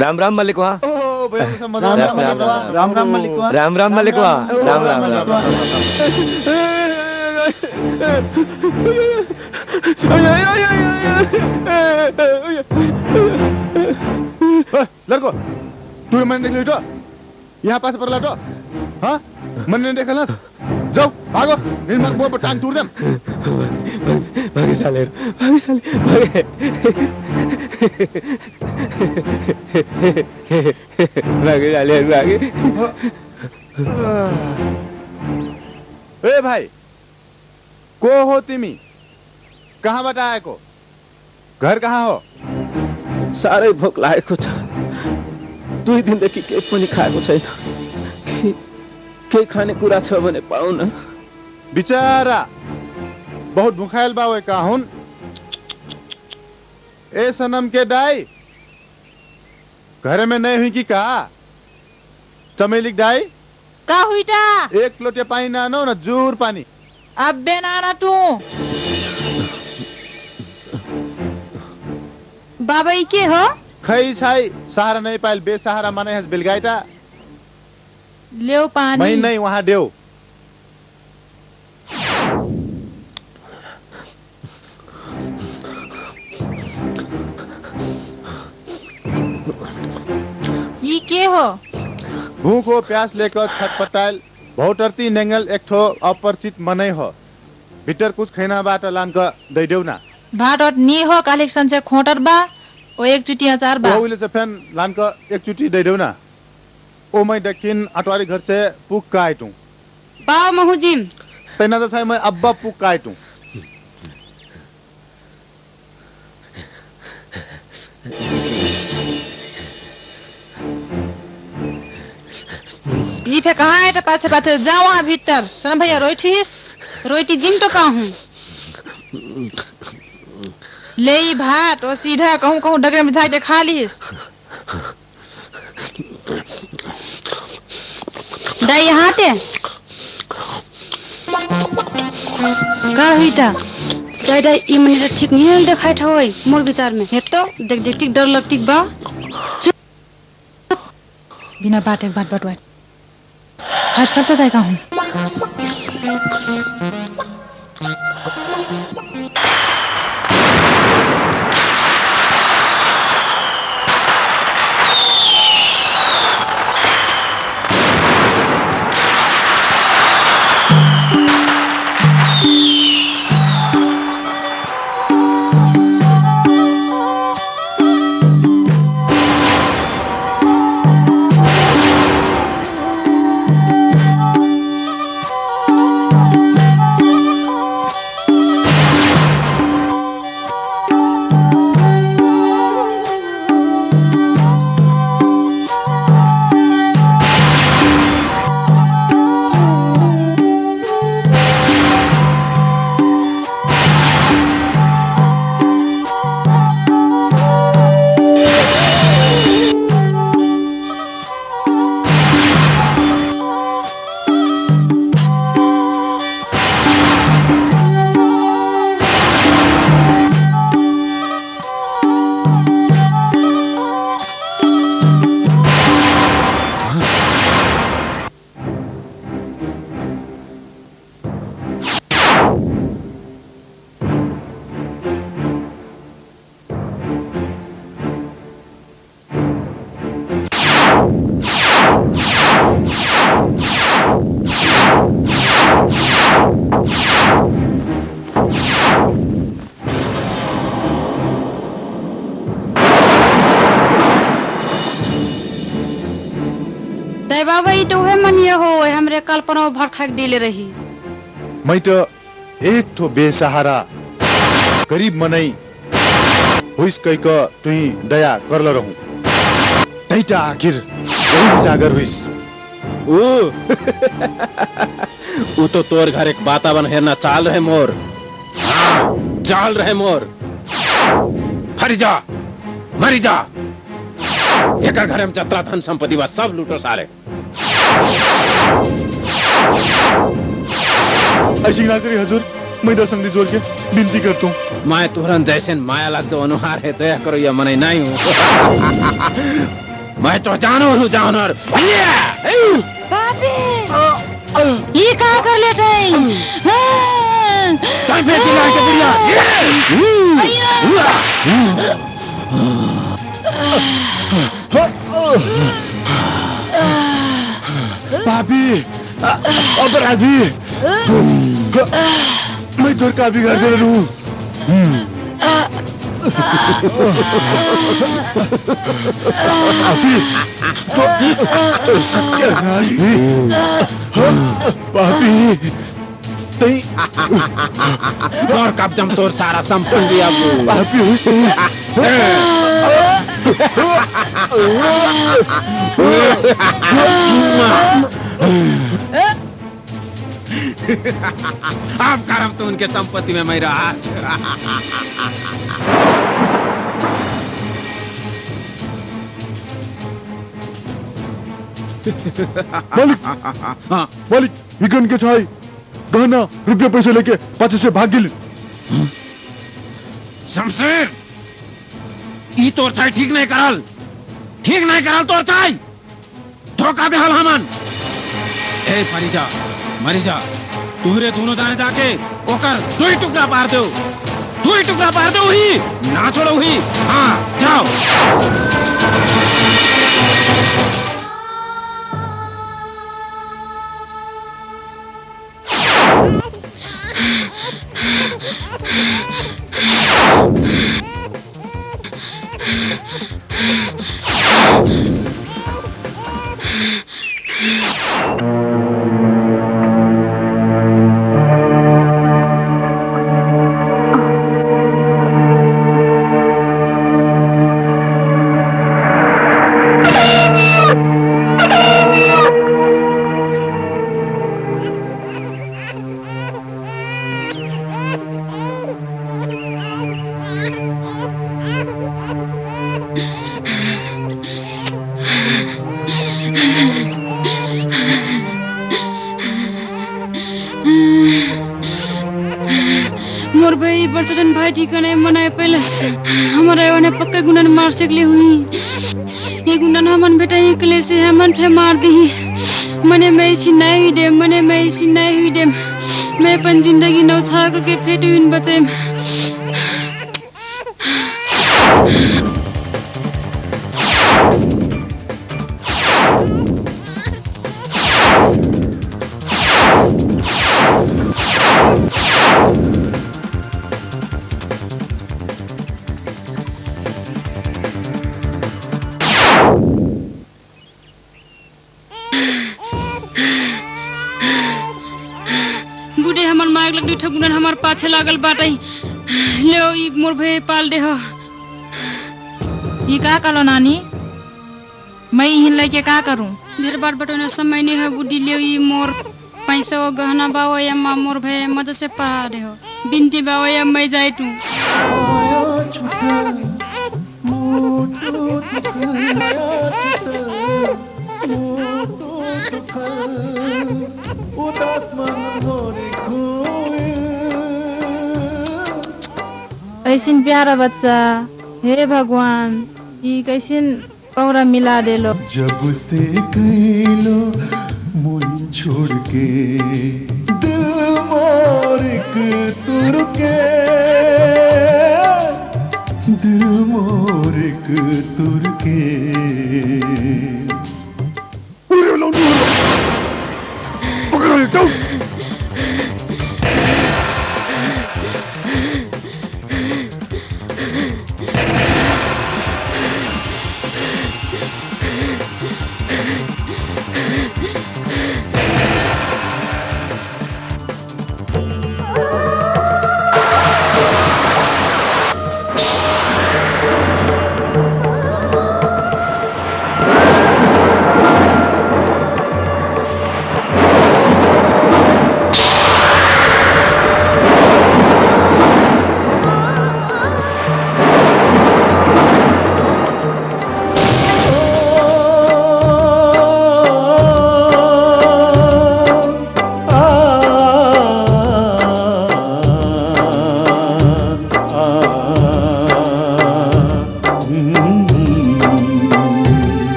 राम राम मलिक वहाँ। ओ भैया राम राम मलिक वहाँ। राम राम मलिक वहाँ। राम राम। लड़को तू मैंने देख लो यहाँ पास पर लाटो हाँ मैंने देखा ना जाओ भागो निर्मल बोल पर टांग तोड़ दे भागे साले भागे भागे साले भागे। ए भाई को हो तिमी कहाँ बाट आएको घर कहाँ हो साह्रै भोक लागेको छ 2 दिनदेखि केही पनि खाएको छैन केही खाने कुरा छ भने पाऊ न बिचारा बहुत भुखाइल बावे का हुन ए सनम के दाई घर में नहीं हुई कि का चमेली दाई का हुईटा एक लोटे पानी ना नो न जूर पानी अबे नाना तू बाबा ई के हो खई छाई सहारा नहीं पाइल बेसहारा माने हस बिलगाइटा लेओ पानी मैं नहीं वहां देव ई के हो भूख हो प्यास लेकर छटपटाइल भौटरती नेंगल एक ठो अपरिचित मनै हो भीतर कुछ खैना बाट लान का दे देउ ना भाटत नी हो कलेक्शन से खोटर बा ओ एक चुटी अचार बा ओइले से फैन लान का एक चुटी दे देउ ना ओ मैं दक्षिण अटवारी घर से पुक का आइटू पाओ महुजिम तैना तो मैं अब्बा पुक का आइटू ई फे कहाँ है पाछे पाछे जाओ वहाँ भीतर सन भैया रोटी जिन तो कहूँ ले ई भात और सीधा कहूँ कहूँ डगरे में मिठाई खा लीस दाई यहाँ ते का हुईटा दाई दाई ई मने ठीक नहीं देखाई था होई मोर विचार में हे तो देख देख ठीक डर लगती बा बिना बात एक बात बटवाए हर सब तो जाएगा हूँ बाबा ई तो है मनिया हो हमरे कल्पना भर खाक दिले रही मैं तो एक ठो बेसहारा गरीब मनई होइस कई का तुही दया करल रहूं तैटा आखिर यही जागर होइस ऊ तो तोर घर एक वातावरण हेरना चाल रहे मोर चाल रहे मोर फरी जा मरी जा एक घर में जतरा धन संपत्ति बा सब लूटो सारे ऐसी ना करी हजूर मैं दसंगली जोड़ के विनती करता हूँ मैं तुरंत जैसे माया लगता अनुहार है दया करो या मने नहीं हूँ मैं तो जानवर हूँ, जानवर। बाबे ये कहाँ कर लेते हैं? कहीं पे चिल्ला के बुढ़िया। पापी, अपराधी, मैं तोर का बिगाड़ दे रहूं। पापी, तो सत्यानाश भी। पापी, तई और कब जम तोर सारा संपत्ति अब पापी हुई तू। अब करम तो उनके संपत्ति में मैं रहा। मालिक, विगन के छाई गहना रुपया पैसे लेके पाछे से भाग गेल। शमशेर, ई तोर छाई ठीक नहीं करल तोर छाई। धोखा देहल हमन। ए परिजा, मरिजा, तुहरे दोनों जाने जाके ओकर दो ही टुकड़ा पार दो ही, ना छोड़ो ही। हाँ, जाओ। मोर भाई बरसटन भाई ठिकाने मनाए पहले हमारे वाने पक्के गुंडन मार सकले हुई। ये गुंडन हमन बेटा एकले से हमन फे मार दी। मने मैं इसी नहीं हुई दे। मैं अपन जिंदगी नौछाड़ करके फेटे हुई बचे। बूढ़े हमार मार लग ठगुनन हमार पाछे लागल बाटई। ले ई मोर भे पाल दे हो। ये का कलो नानी, मैं हिन लेके का करूं? ढेर बार बटोने समय नहीं है बुढ़ी। ले ई मोर पैसा वो गहना बाओ या माँ मोर भे मदद से पढ़ा दे हो। बिनती बाओ या मैं जाए तू। ऐसिन प्यारा बच्चा, हे भगवान, ये कैसिन पौरा मिला देलो। जब से गईलो मोही छोड़ के, दिल मोर एक तुर के, दिल मोर एक तुर के।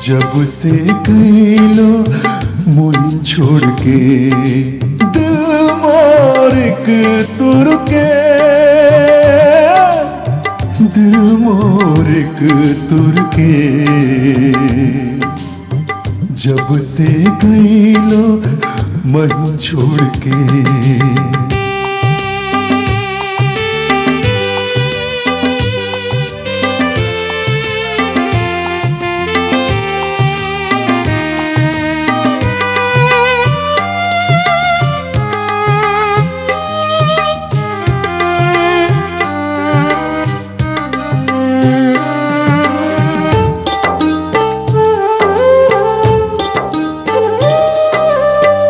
जब से गईलो मुई छोड़ के दिल मोर के तुर के दिल मोर के तुर के जब से गईलो मुई छोड़ के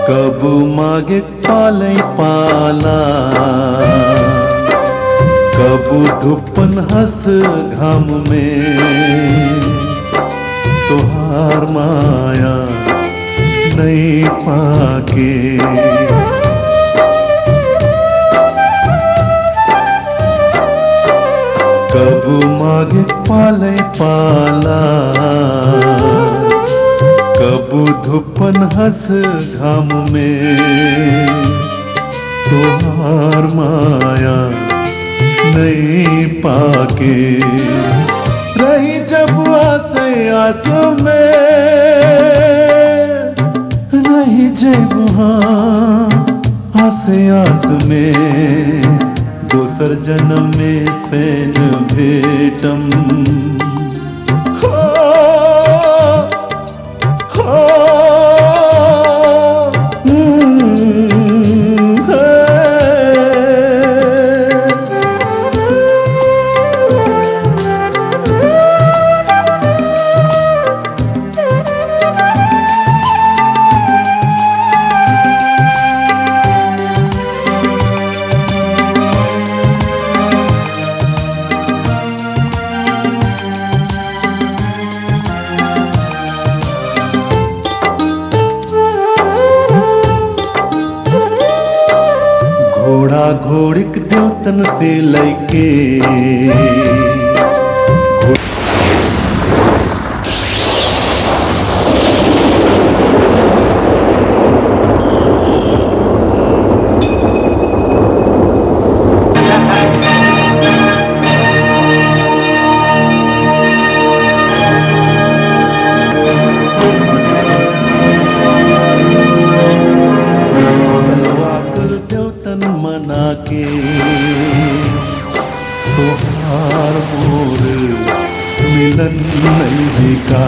कब मागे पालै पाला कब धुपन हंस घाम में तोहार माया नहीं पाके कब मागे पालै पाला कब धुपन हंस घाम में तोहार माया नहीं पाके रही जब आसे आस में रही जब आसे आस में दोसर जन्म में फेन भेटम घोड़ा घोड़िक देवतन से लैके मना के तोहार मोर मिलन नहीं दिखा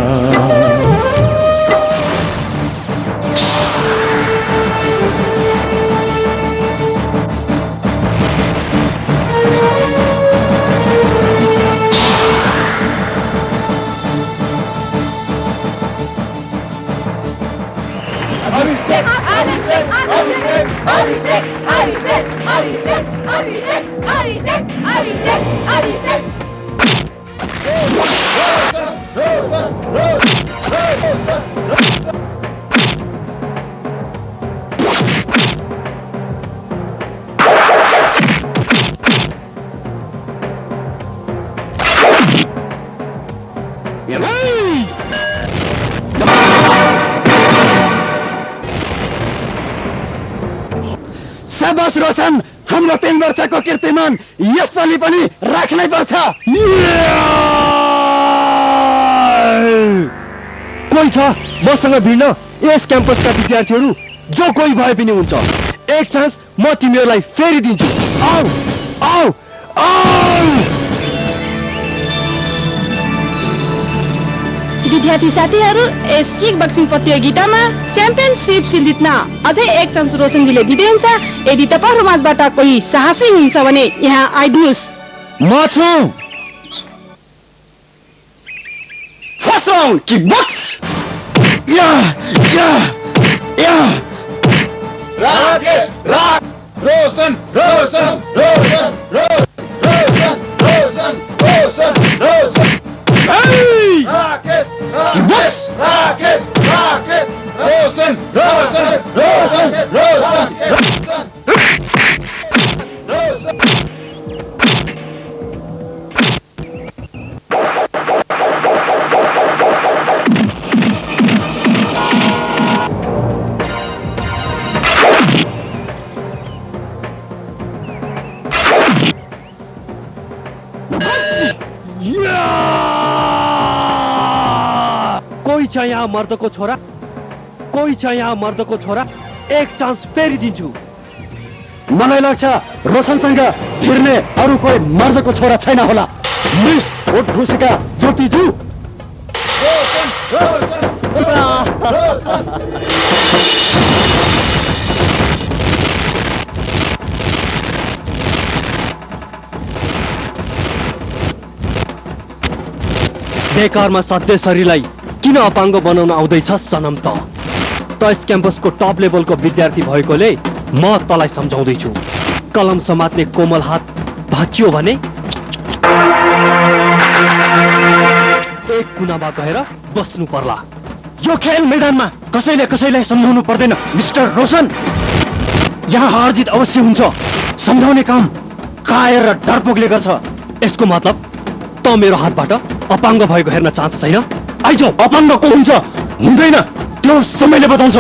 शाबाश रोशन हाम्रो 3 वर्षको कीर्तिमान यसपालि पनि राख्नै पर्छ कोही छ मसँग भिड्न यस क्याम्पसका विद्यार्थीहरू जो कोही भए पनि हुन्छ एक चान्स म तिमीहरूलाई फेरि दिन्छु आऊ आऊ आऊ विद्यार्थी साथीहरू यस किक बक्सिङ प्रतियोगितामा च्याम्पियनशिप जित्न अझै एक चान्स रोशनजीले दिनुहुन्छ यदि तपाईहरु माझबाट कोही साहसी हुन्छ भने यहाँ आइदिनुस् म छु फर्स्ट राउन्ड किक बक्स या या या राकेश रोशन रोशन रोशन रोशन रोशन रोशन रोशन राकेश बस राकेश राकेश रोशन रोशन रोशन रोशन रोशन छ यहाँ मर्दको छोरा? कोही छ यहाँ मर्दको छोरा? एक चान्स फेरि दिन्छु। मलाई लाग्छ रोशनसँग फिर्ने अरू कोही मर्दको छोरा छैन होला। मिस ओठ ढुसीका ज्योतिजू। बेकारमा सधैँसरीलाई किन अपाङ्ग बनाउन आउँदैछ सनम त? यस क्याम्पसको टप लेभलको विद्यार्थी भएकोले म तँलाई सम्झाउँदैछु। कलम समात्ने कोमल हात भाँचियो भने एक कुनामा गएर बस्नु पर्ला। यो खेल मैदानमा कसैले कसैलाई सम्झाउनु पर्दैन मिस्टर रोशन। यहाँ हार जित अवश्य हुन्छ। सम्झाउने काम कायर र डरपोकले गर्छ। यसको मतलब त मेरो हातबाट अपाङ्ग भएको हेर्न चाहन्छ छैन? आइजो, अपाङ्ग को हुन्छ हुँदैन त्यो समयले बताउँछ।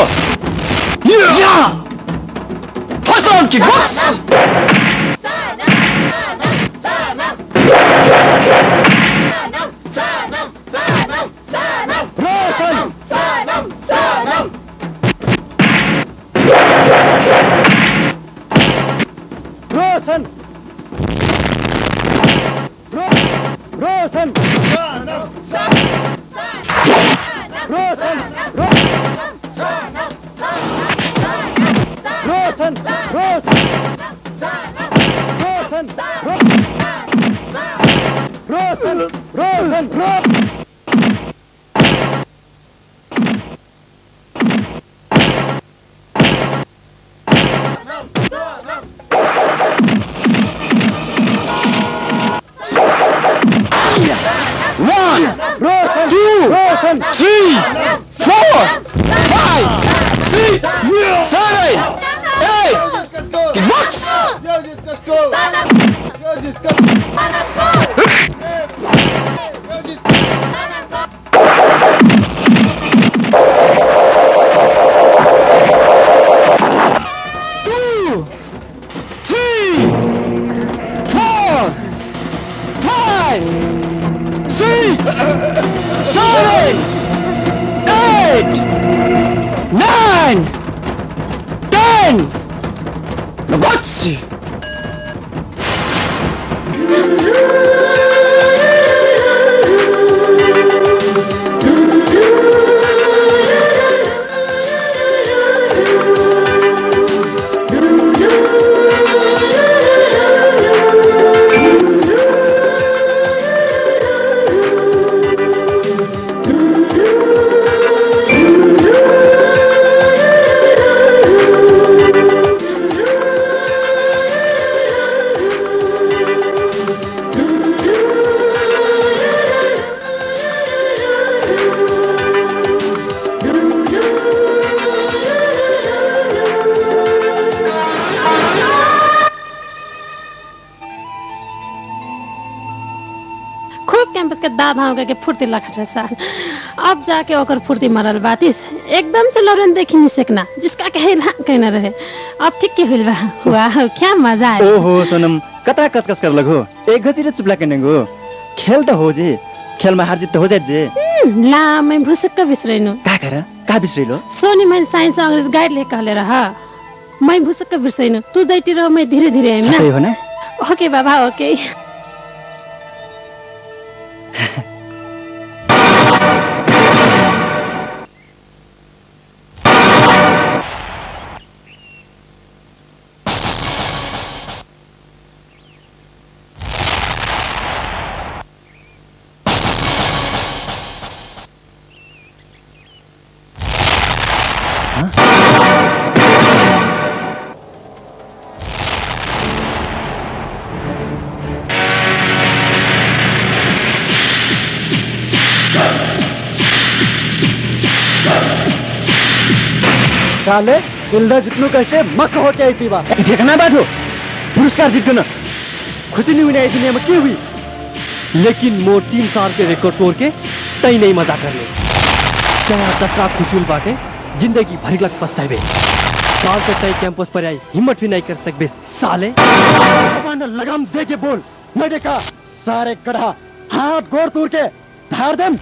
कैंपस के दादा हो के फुर्ती लखट साल अब जाके ओकर फुर्ती मरल बातिस एकदम से लौरन देखी नहीं सकना जिसका कहना रहे अब ठीक के हुआ हुआ क्या मजा आया। ओहो सोनम कता कचकच कर लगो एक गजिरे चुपला कनेगो खेल त हो जे खेल में हार जीत तो हो जाए जे ला मैं भुसक्क बिसरैनु का बिसरैलो सोनी मैं साइंस अंग्रेजी गाइड ले कहले रहा मैं भुसक्क बिसरैनु तू जैती रह मैं धीरे धीरे आइम ना हो ना ओके बाबा ओके। साले सिल्दा जित्नु कहते मक हो के आई थी बा देखना बैठो पुरस्कार जीतना खुशी नहीं हुई दुनिया में क्यों हुई लेकिन मो 3 साल के रिकॉर्ड तोड़ के तई नहीं मजा कर ले तया जत्रा खुशुल बाटे जिंदगी भरी लग पछताइबे काल से तय कैंपस पर आई हिम्मत भी नहीं कर सकबे साले जबान लगाम दे के बोल मैं देखा सारे कड़ा हाथ गोर तोड़ के धार देम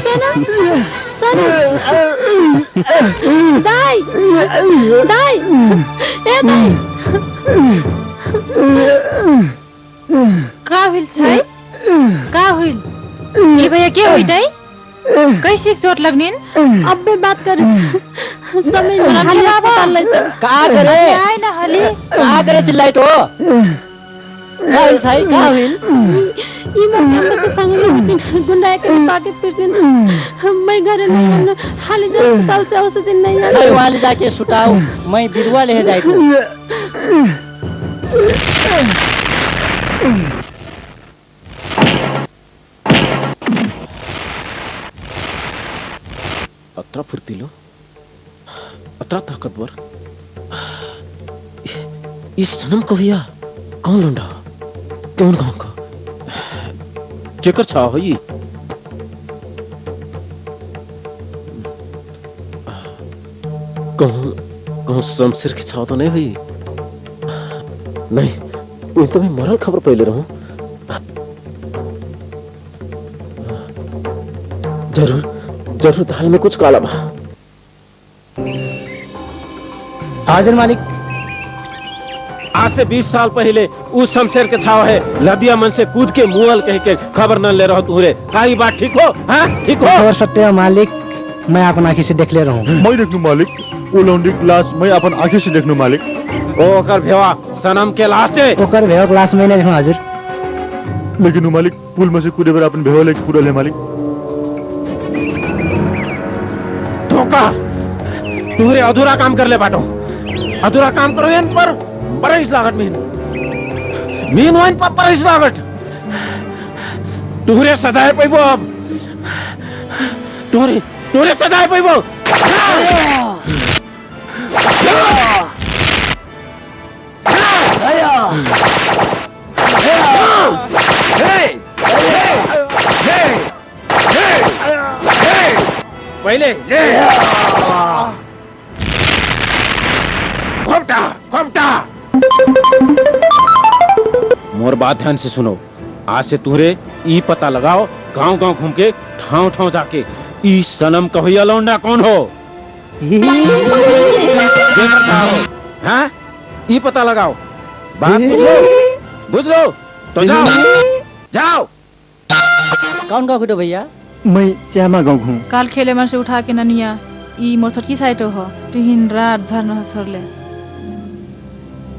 सनम दाई दाई ए दाई का होइल छै का होइल ये भैया के होइटै कैसे चोट लगनिन अबे बात कर समय छोड़ा हाली अस्पताल ले चल का करे आइ न हली का करे चिल्लाइ तो का होइल छै का होइल ई मैं कैंपस के संग में गुंडा के पाके पिटन मैं घर नहीं आना हाली जा अस्पताल से औषधि नहीं आना छै वाले जाके सुटाओ मैं बिरुवा ले जाई तो अत्रा फुर्तीलो अत्रा ताकतवर इस सनम को भैया कौन लुंडा कौन गांव का केकर छा हो ये कौन शमशेर की छाव तो नहीं हुई नहीं वो तो मैं मरल खबर पहले रहूं जरूर दाल में कुछ काला बा हाजिर मालिक आज से 20 साल पहले उस शमशेर के छाव है लदिया मन से कूद के मुअल कह के खबर न ले रहो तुहरे का ये बात ठीक हो हाँ ठीक हो खबर सत्य है मालिक मैं अपन आंखी से देख ले रहा हूँ मैं देखनु मालिक वो लौंडी क्लास मैं अपन आंखें से देखनु मालिक ओकर भेवा सनम के लाश है ओकर भेवा क्लास में नहीं देखूं हाजिर लेकिन वो मालिक पुल में से कूदे पर अपन भेवा लेके कूदल है मालिक धोखा तुहरे अधूरा काम कर ले बाटो अधूरा काम करो इन पर परइस लागत मीन वाइन पर परइस लागत तुहरे सजाए पैबो अब तुहरे सजाए पैबो पहले ले खोपटा मोर बात ध्यान से सुनो आज से तुहरे ई पता लगाओ गांव गांव घूम के ठाव ठाव जाके ई सनम कहिया लौंडा कौन हो हाँ ई पता लगाओ बात बुझ लो तो जाओ कौन गाँव खुटो भैया मैं च्यामा गाउँ घुँ काल खेले मन से उठा के ननिया ई मोर छोटकी साइटो हो तुहिन रात भर न छोड़ले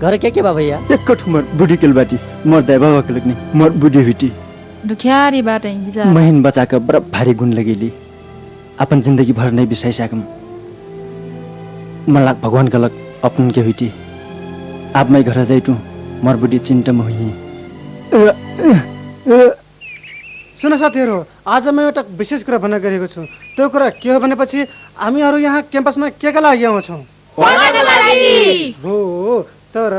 घर के बा भैया एक ठुमर बुढ़ी केलबाटी मोर दाइ बाबा के लगनी मोर बुढ़ी हुटी दुखियारी बाटै बिचार महिन बचा के बड़ा भारी गुण लगेली अपन जिंदगी भर नहीं बिसाई सकम मलाई भगवान का लग अपन के हुटी आप मैं घर जाइटु मोर बुढ़ी चिन्ता में हुई सुन साथीहरु आज म एउटा विशेष कुरा भन्न गएको छु त्यो कुरा के हो भनेपछि हामीहरु यहाँ क्याम्पसमा के का लागि आउँछौं हो तर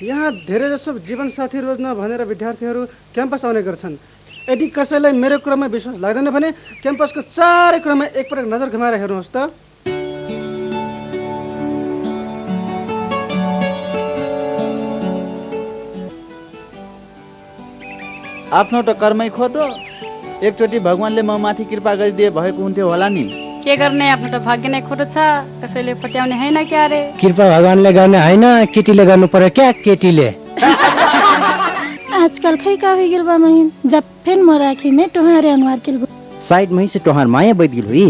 यहाँ धेरै जसो जीवन साथी रोज्न भनेर विद्यार्थीहरु क्याम्पस आउने गर्छन् यदि कसैलाई मेरो कुरामा विश्वास लाग्दैन भने क्याम्पसको चारै कुरामा एकपटक नजर घुमाएर हेर्नुहोस् त आफ्नो त कर्मै खोद एकचोटि भगवानले म माथि कृपा गरिदिए भएको हुन्थ्यो होला नि के गर्ने आफ्नो त भाग्य नै खोटो छ कसैले पट्याउने हैन क्या रे कृपा भगवानले गर्ने हैन केटीले गर्नु पर्यो क्या केटीले आजकल खै का हो गेल बा महिन जब फेन म राखी में तोहारे अनवार केल साइड में से तोहार माया बैठ गेल हुई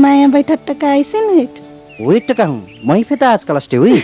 माया बैठक टका ऐसन वेट टका हूं मैं फेता आजकल अस्टे हुई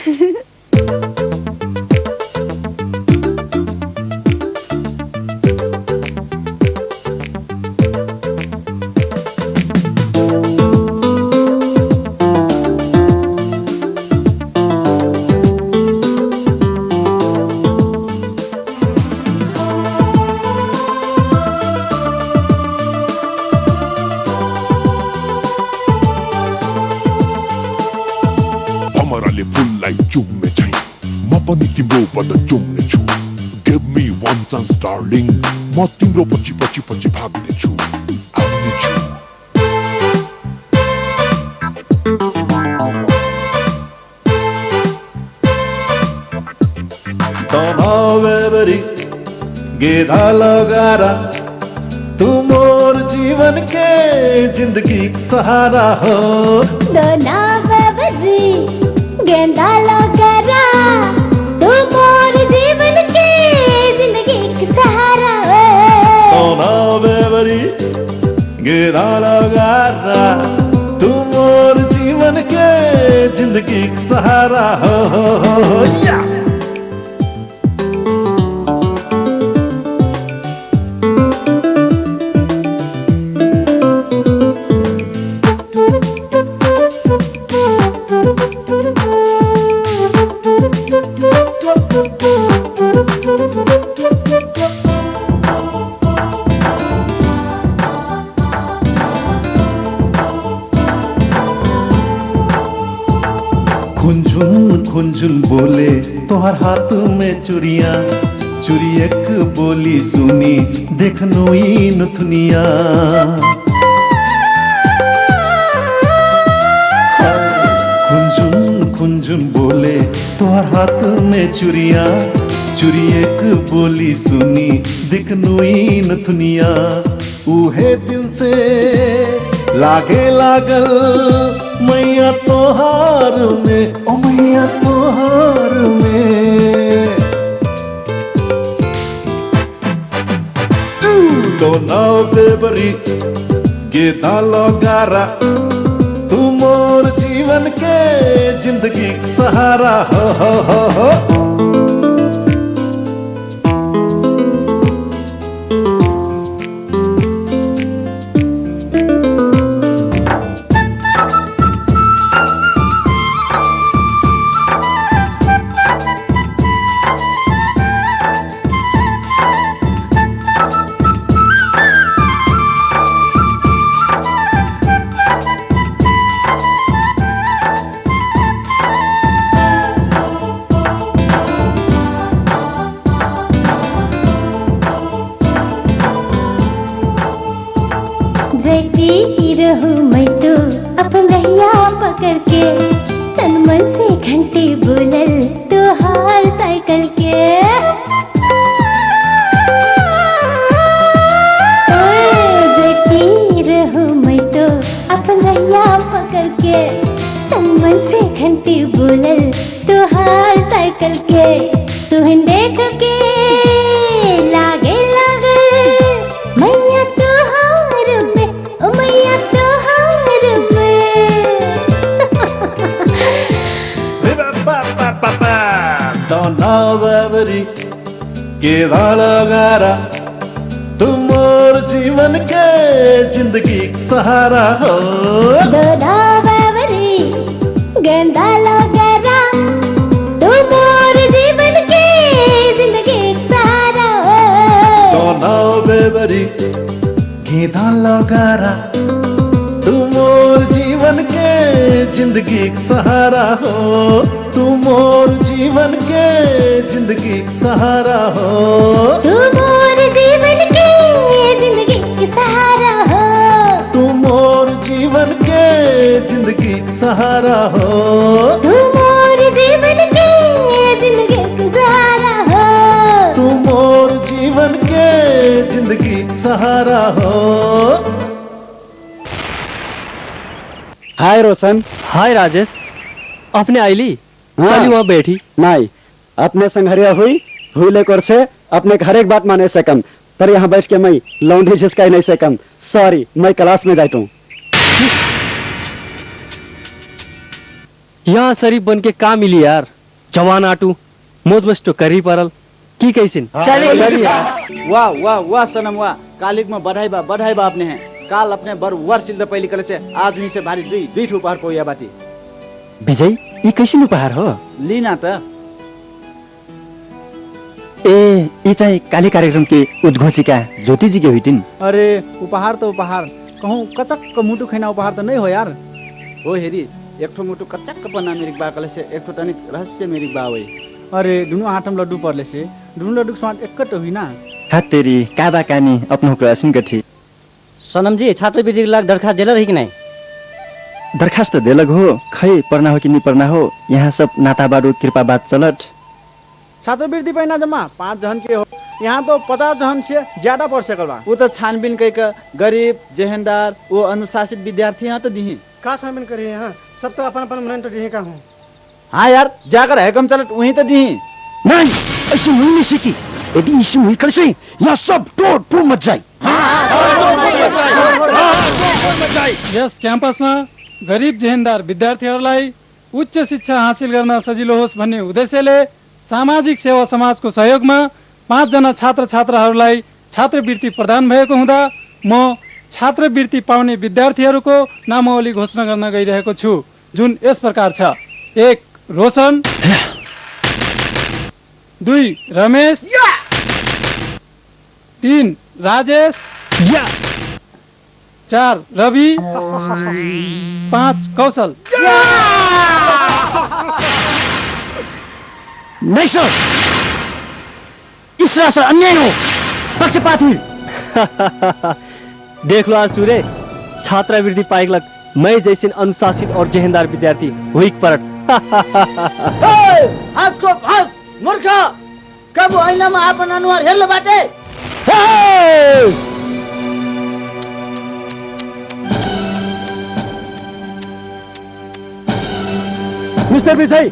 Give me one chance, darling. म तिम्रो पछि पछि पछि भाग्ने छु आउने छु तमावेबरी गेधा लगारा तू मोर जीवन जीवन के जिंदगी का सहारा हो दोना बाबरी गेंदा लगरा तू मोर जीवन के जिंदगी का सहारा हो दोना बेवरी गेंदा लगरा तू मोर जीवन के जिंदगी का सहारा हो या खुंझुन बोले तोहर हाथ में चुरिया चुरी एक बोली सुनी देखनो ई नथुनिया खुंझुन बोले तोहर हाथ में चुरिया चुरी एक बोली सुनी देखनो ई नथुनिया उहे दिन से लागे लागल मैया तोहार में ओ मैया तोहार में दोना बेवरी गेंदा लगारा तू मोर जीवन के जिंदगी का सहारा हो जैती रहूं मैं तो अपन रहिया पकड़ के तन मन से घंटे बोलल तोहार साइकिल के जैती रहूं मैं तो अपन रहिया पकड़ के तन मन से घंटे बोलल तोहार साइकिल के तुहन देख के लागे लागे मैया तोहार में ओ मैया तोहार दोना बेवरी गेंदा लगारा तू मोर जीवन के जिंदगी का सहारा हो दोना बाबरी गेंदा लगरा तू मोर जीवन के जिंदगी का सहारा हो दोना बेवरी गेंदा लगारा तू मोर जीवन के जिंदगी का सहारा हो तू मोर जीवन के जिंदगी का सहारा हो तू मोर जीवन के जिंदगी का सहारा हो तू मोर जीवन के जिंदगी का सहारा हो तू मोर जीवन के जिंदगी का सहारा हो तू मोर जीवन के जिंदगी का सहारा हो हाय रोशन। हाय राजेश, अपने आईली हाँ। चली वहाँ बैठी नहीं अपने संघरिया हुई लेकर से अपने हर एक बात माने से कम पर यहाँ बैठ के मैं लौंडी झिसका नहीं से कम सॉरी मैं क्लास में जाता हूँ। यहाँ शरीफ बन के का मिली यार, जवान आटू मौज मस्त करी परल की कैसिन वाह वाह वाह सनम वाह कालिक में बधाई बा अपने हैं काल अपने बर वर सिल द पहली कले से आज ही से भारी दुई उपहार पोया बाटी विजय ये कैसे उपहार हो लीना त ए ये चाहिँ काली कार्यक्रम के उद्घोषिका ज्योति जी के हुइटिन। अरे उपहार तो उपहार कहूँ कचक मुटु खैना उपहार तो नहीं हो यार हो हेरी एक ठो मुटु कचक बना मेरी बा कले से एक ठो तनिक रहस्य मेरी बा वही अरे दुनु आटम लड्डू परले से दुनु लड्डू स्वाद एक तो हुई ना हाथ तेरी काबा कानी अपनो क्रसिन गठी सनम जी छात्रवृत्ति के लाग दरखास्त देला रही कि नहीं? दरखास्त तो देलग हो खै पढ़ना हो कि नहीं पढ़ना हो यहाँ सब नाता बाडू कृपा बात चलट छात्रवृत्ति पाइना जम्मा 5 जन के हो। यहाँ तो 50 जन से ज्यादा पढ़ सकल बा। वो तो छानबीन कई का गरीब जेहनदार वो अनुशासित विद्यार्थी यहाँ तो दिही। का छानबीन करिए यहाँ सब तो अपन अपन मन तो दिही का हूँ। हाँ यार जाकर है कम चलत वहीं तो दिही। नहीं ऐसे नहीं सीखी। यदि इसी हुई कर से यहाँ सब तोड़ फोड़ मच जाए। यस क्याम्पसमा गरिब जेहेन्दार विद्यार्थीहरूलाई उच्च शिक्षा हासिल गर्न सजिलो होस् भन्ने उद्देश्यले सामाजिक सेवा समाजको सहयोगमा 5 जना छात्र छात्राहरूलाई छात्रवृत्ति प्रदान भएको हुँदा म छात्रवृत्ति पाउने विद्यार्थीहरूको नामावली घोषणा गर्न गइरहेको छु, जुन यस प्रकार छ। 1 रोशन, 2 रमेश, 3 राजेश, 4 रवि, 5 कौशल। नहीं सर, इस तरह से अन्याय हो, पक्षपात हुई। देख लो आज तुरे छात्रवृत्ति पाएगलक मैं जैसे अनुशासित और जेहनदार विद्यार्थी हुई परट। हंस को हंस मूर्ख, कब ऐना में आपन अनुहार हेर्लो बाटे। मिस्टर विजय,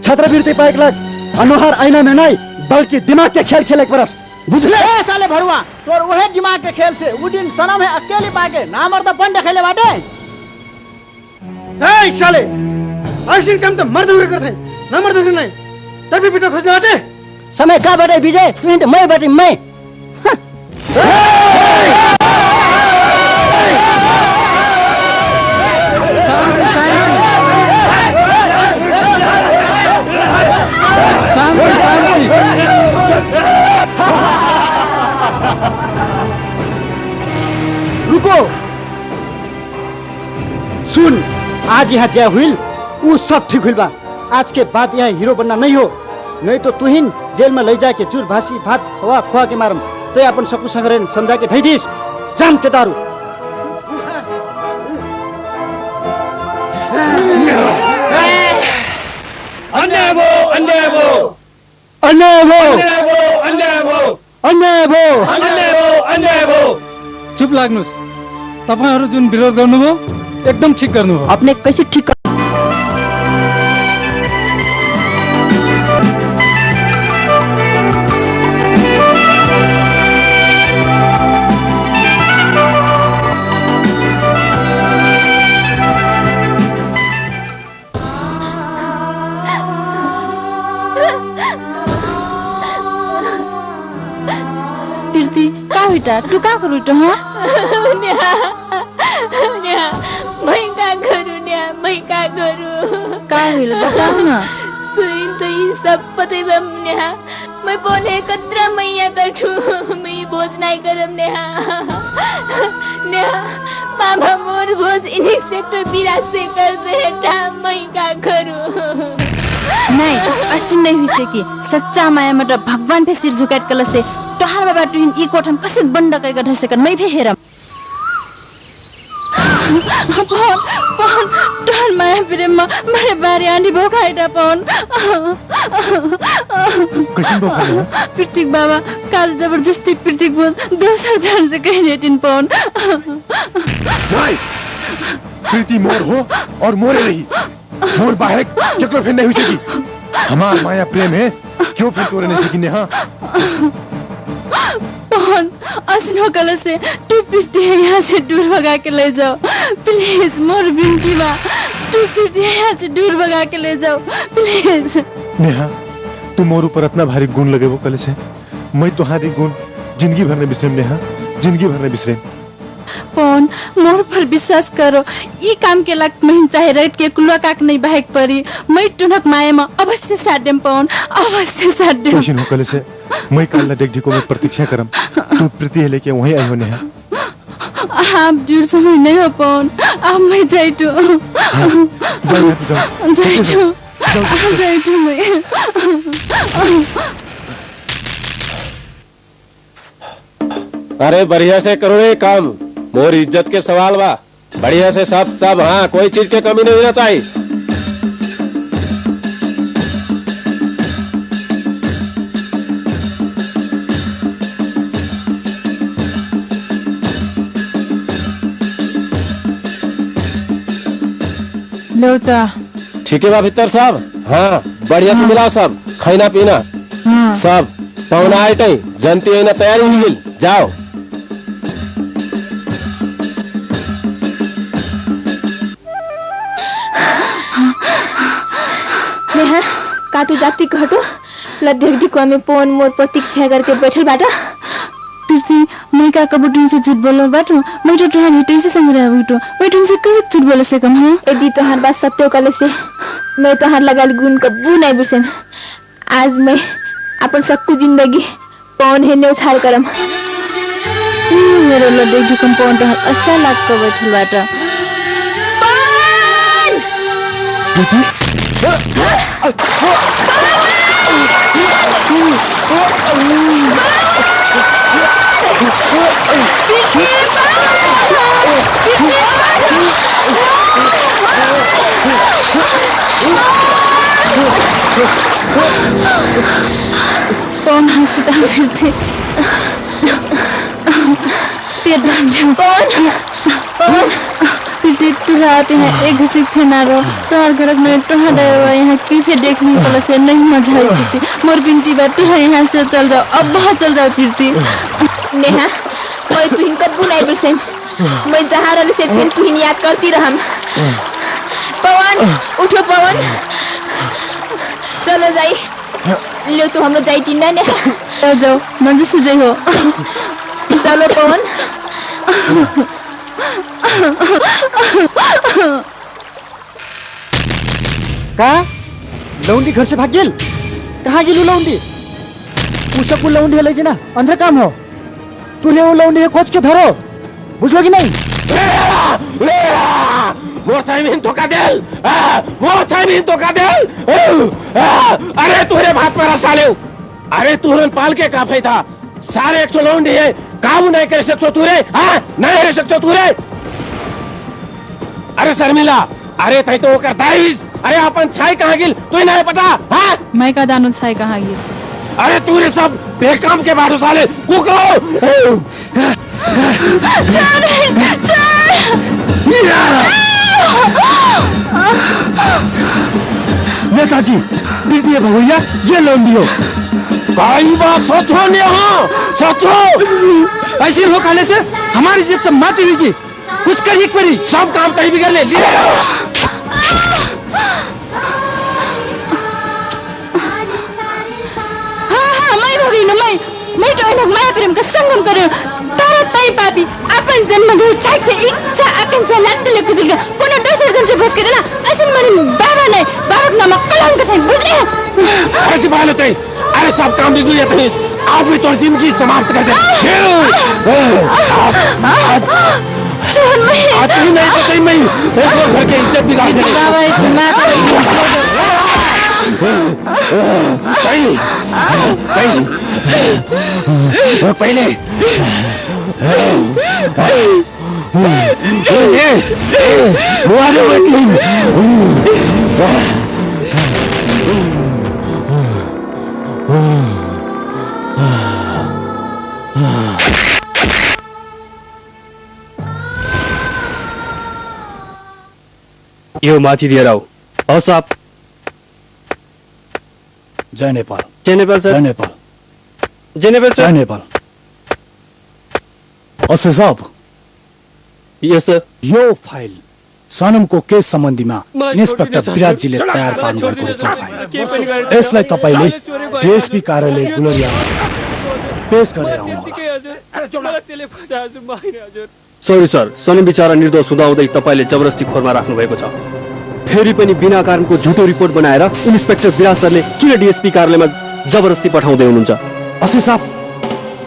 छात्रवृत्ति पाएगलक अनुहार आईना में नहीं बल्कि दिमाग के खेल खेले परट, बुझले? ए साले भरुआ, तोर वहे दिमाग के खेल से उदिन सनम है अकेले पाके नामर तो पंड खेले बाटे। ए साले ऐसे काम तो मर्द हुए करते ना, मर्द हुए नहीं तभी बेटा खोजने बाटे। समय का बाटे विजय, तू तो मैं बाटे मैं। रुको, सुन, आज यहाँ जय हुई वो सब ठीक हुई बा। आज के बाद यहाँ हीरो बनना नहीं हो, नहीं तो तुहिन जेल में ले जाके चूर भासी भात खवा खवा के मारम। तो अपन सबको संग्रहण समझा के धई दिस जान के दारू। अन्याय वो, अन्याय वो, अन्याय वो, अन्याय वो, अन्याय वो, अन्याय वो, अन्याय वो, अन्याय वो। चुप लाग्नुस्, तपाईहरु जुन विरोध गर्नुभयो एकदम ठीक गर्नुभयो। अपने कैसे ठीक कर... प्रीति का बेटा तू का करू तो हाँ मैं का करूँ न्या, मैं का करूँ? का होइल बताऊ न। तुम तो ये सब पते बम न्या, मैं बोने कतरा मैया कठू, मैं बोझ नहीं करम न्या। न्या बाबा मोर बोझ इंस्पेक्टर बिराज से कर दे टा, मैं का करूँ? नहीं ऐसी नहीं हुई से कि सच्चा माया मत भगवान पे सिर झुकाट कल से तोहार बाबा तुहिन ई कोठन कसे बंद कई गठर से कर मैं भी हेरम। पवन पवन तोहार माया प्रेम में मेरे बारे आनी भो खाइडा पवन। कैसन भो खाइडा? प्रतीक बाबा काल जबरदस्ती प्रतीक बोल दोसर जान से कह देतिन पवन। नहीं, प्रीति मोर हो और मोरे रही, मोर बाहेक केकरो फिर नहीं हुई सकी। हमार माया प्रेम है, क्यों फिर तोरे नहीं सकी नेहा? पवन असनो कल से तू प्रीति यहाँ से दूर भगा के ले जाओ प्लीज, मोर बिनती बा, तू प्रीति यहाँ से दूर भगा के ले जाओ प्लीज। नेहा, तू मोर ऊपर अपना भारी गुण लगे वो कल से, मैं तुम्हारी गुण जिंदगी भर में बिसरेम नेहा, जिंदगी भर में बिसरेम। पवन मोर पर विश्वास करो, ई काम के लाग मैं चाहे रेट के कुलवा काक नहीं बाहेक परी, मैं तुनक माया में अवश्य साथ देम पवन, अवश्य साथ देम। कैसन हो कल से, मैं काल देख ढिको में प्रतीक्षा करम, तू प्रीति है लेके वहीं आई हो नेहा। आप दूर समय नहीं हो पवन, अब मैं जाइटू। जाओ जाओ जाइटू जाइटू मैं। अरे बढ़िया से करो ये काम, मोर इज्जत के सवाल बा, बढ़िया से सब हाँ, कोई चीज के कमी नहीं होना चाहिए। ल्याउँछ ठीक है बा भीतर सब। हाँ बढ़िया से मिलाओ सब, खाना पीना सब। पाहुना आए टाइम जनती है ना, तैयारी हो गई, जाओ। नेहा का तू जाती कहटो लद्देख डिकुआ में पवन मोर प्रतीक्षा करके बैठल बाटा। प्रीति मैं का कबूटन से झूठ बोल बाटो, मैं तो तुहार हिटे से संग रहा बैठो, मैं तुमसे कैसे झूठ बोल सकम? हां यदि तोहार बात सत्य कले से मैं तोहार लगाल गुण कबू नहीं बिर्सेम। आज मैं अपन सक्कू जिंदगी पवन है ने उछाल करम। मेरो लद्देख डिकुन पवन तो अच्छा लागतो बैठल बाटा। प्रीति कौन हंसता फिरते पेट कौन फिरते तुराते हैं एक घुसी फेना रो तोहर घर में तोहर डरवा यहाँ की फिर देखने वाला से नहीं मजा आई फिरती मोर बिंटी बात तू यहाँ से चल जाओ, अब बाहर चल जाओ फिरती। नेहा मैं तुहिन कबू नहीं बिर्सेम, मैं जहाँ रहले से फिर तुहिन याद करती रहम। पवन उठो पवन, चलो जाई ले तो हम लोग जाई टिंडा ने जाओ मंजू से जाई हो। चलो पवन। का लौंडी घर से भाग गेल? कहाँ गेलू लौंडी? उसको लौंडी है लेजना अंधर काम हो, तूने वो लौंडी खोज के धरो, बुझलो कि नहीं? मोर टाइम धोखा देल, मोर टाइम धोखा देल। अरे तुहरे भात पर साले, अरे तुहरन पाल के का फायदा? सारे एक लौंडी है, काबू नहीं कर सकते तुरे, नहीं कर सकते तुरे। अरे शर्मिला, अरे तै तो कर दाइस, अरे अपन छाई कहाँ गिल तू नहीं पता? हाँ मैं का दानो छाई कहाँ गिल? अरे तूरे सब बेकाम के बाटो साले कुकरो। नेताजी प्रीति भगोइया ये लौंडी हो। कई बार सोचो ने हो, सोचो ऐसी हो काले से हमारी इज्जत सब माती हुई जी, कुछ कर ही पड़ी, सब काम कहीं बिगड़ ले। मैं तो इन्हें माया प्रेम का संगम करूं, तारा ताई पापी अपन जन्म दो चाक पे इच्छा आकांक्षा लट्टले कुचल कोनो दोसर जन से बस करे ना, ऐसे मने बाबा नहीं, बाबा का नाम कलंक थे, बुझले? अरे चुपा लो तई, अरे सब काम बिगड़ गया थे, आज भी तोर जिंदगी समाप्त कर दे। आज ही नहीं तो सही मैं एक घर के इज्जत बिगाड़ दे। बाबा इसको माफ पहले यो माथि दिएर आऊ। हस् आप। जय नेपाल। जय नेपाल सर। जय नेपाल। जय नेपाल सर। जय नेपाल। असे साहब, यस सर। यो फाइल सनमको केस सम्बन्धीमा इन्स्पेक्टर विराटजीले तयार पार्नुभएको फाइल। यसलाई तपाईले डीएसपी कार्यालय गुलरियामा पेश गरेर आउनुहोला। सरी सर, सनम बिचारा निर्दोष हुँदाहुँदै तपाईले जबरजस्ती खोरमा राख्नु भएको छ। फेरि पनि बिना कारणको झुटो रिपोर्ट बनाएर इन्स्पेक्टर विराट सरले किन डीएसपी कार्यालयमा जबरजस्ती पठाउँदै हुनुहुन्छ? असे साहब,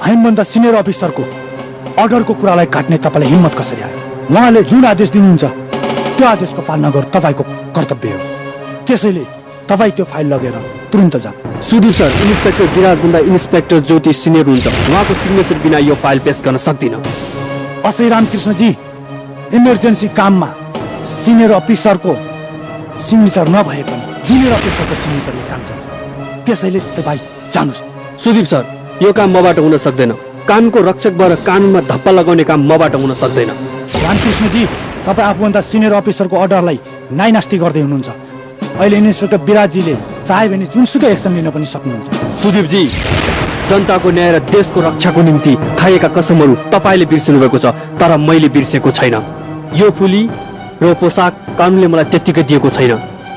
हामीभन्दा सिनियर अफिसरको अर्डरको कुरालाई काट्ने तपाईलाई हिम्मत कसरी आयो? उहाँले जुन आदेश दिनुहुन्छ त्यो आदेशको पालना गर्नु तपाईको कर्तव्य हो। त्यसैले तपाई त्यो फाइल लगेर तुरुन्त जा। सुदीप सर, इन्स्पेक्टर विराटभन्दा इन्स्पेक्टर ज्योति सिनियर हुन्छ, उहाँको सिग्नेचर बिना यो फाइल पेश गर्न सक्दिन। असै रामकृष्णजी, इमर्जेन्सी काममा सिनियर अफिसरको सिग्नेचर नभए पनि जुनियर अफिसरको सिग्नेचरले काम चल्छ। त्यसैले तपाई जानुस्। सुदीप सर, यो काम मबाट हुन सक्दैन। कानुनको रक्षक भएर कानुनमा धप्पा लगाउने काम मबाट हुन सक्दैन। रामकृष्णजी, तपाई आफूभन्दा सिनियर अफिसरको अर्डरलाई नाइ नास्ति गर्दै हुनुहुन्छ। अहिले इन्सपेक्टर विराजीले चाहे भने जुनसुकै एक्सन लिन पनि सक्नुहुन्छ। सुदीपजी, जनताको न्याय र देशको रक्षाको निम्ति खाएका कसमहरू तपाईँले बिर्सिनु भएको छ, तर मैले बिर्सेको छैन। यो फुली र पोसाक कानुनले मलाई त्यत्तिकै दिएको छैन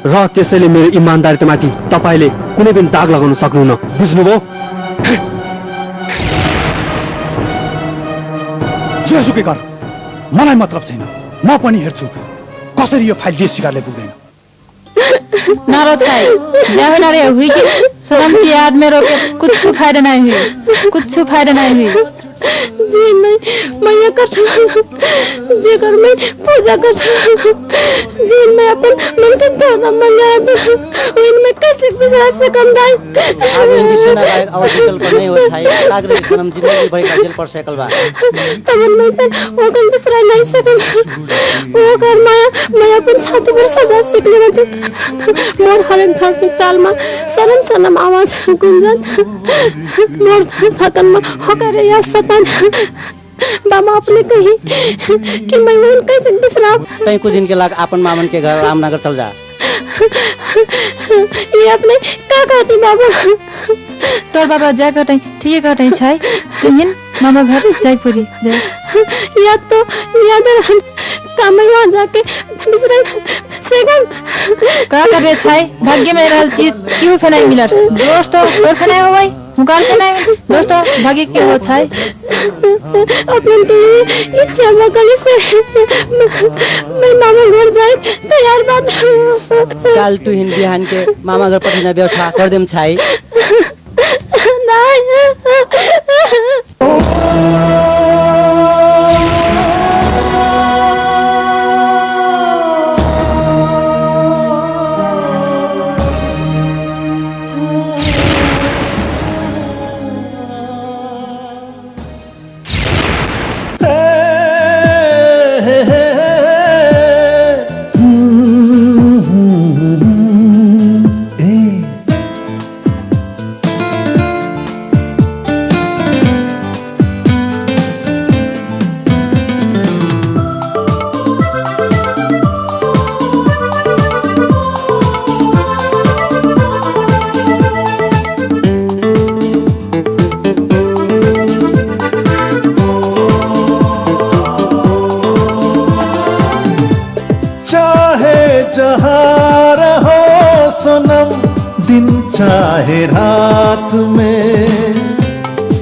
र त्यसैले मेरो इमान्दारितामाथि तपाईँले कुनै पनि दाग लगाउन सक्नुहुन्न, बुझ्नुभयो? जेसुकै गर, मलाई मतलब छैन। म पनि हेर्छु कसरी यो फाइल डिएस शिकारले पुग्दैन। नाराज है क्या है नारे हुई कि सनम की याद में रोके कुछ फायदा नहीं हुई, कुछ फायदा नहीं हुई। जी मैं ये करता जी घर में पूजा करता जी मैं अपन मन के धर्म मंगा दो इनमें कैसे विश्वास से कम दाई आगे किसना लायक आवश्यकल पर नहीं हो छाई कागरे सनम जिंदगी भर का जेल पर साइकिल बा तब मैं वो कल बिसरा नहीं सकल वो घर मैं अपन छाती पर सजा सिकले मत मोर हरक धरती चाल में सनम सनम आवाज गुंजन मोर थकन में होकर या बाबा आपने कही कि मैं वो कैसे बिसरा कहीं कुछ दिन के लाग अपन मामन के घर रामनगर चल जा। ये अपने क्या कहती बाबा? तोर बाबा जा कटाई ठीक है कटाई छाई तुहिन मामा घर जाई पूरी या तो याद काम वहाँ जाके बिसरा सेगम का कर रे छाई भाग्य में रहल चीज क्यों फनाई मिलत दोस्तों और फनाई हो भाई मुकाल फनाई दोस्तों भाग्य क्यों हो छाई अपन की इच्छा बकली से मैं मामा घर जाए तैयार बात काल तू हिंदी बिहान के मामा घर पठिना व्यवस्था कर देम छाई नहीं चाहे रात में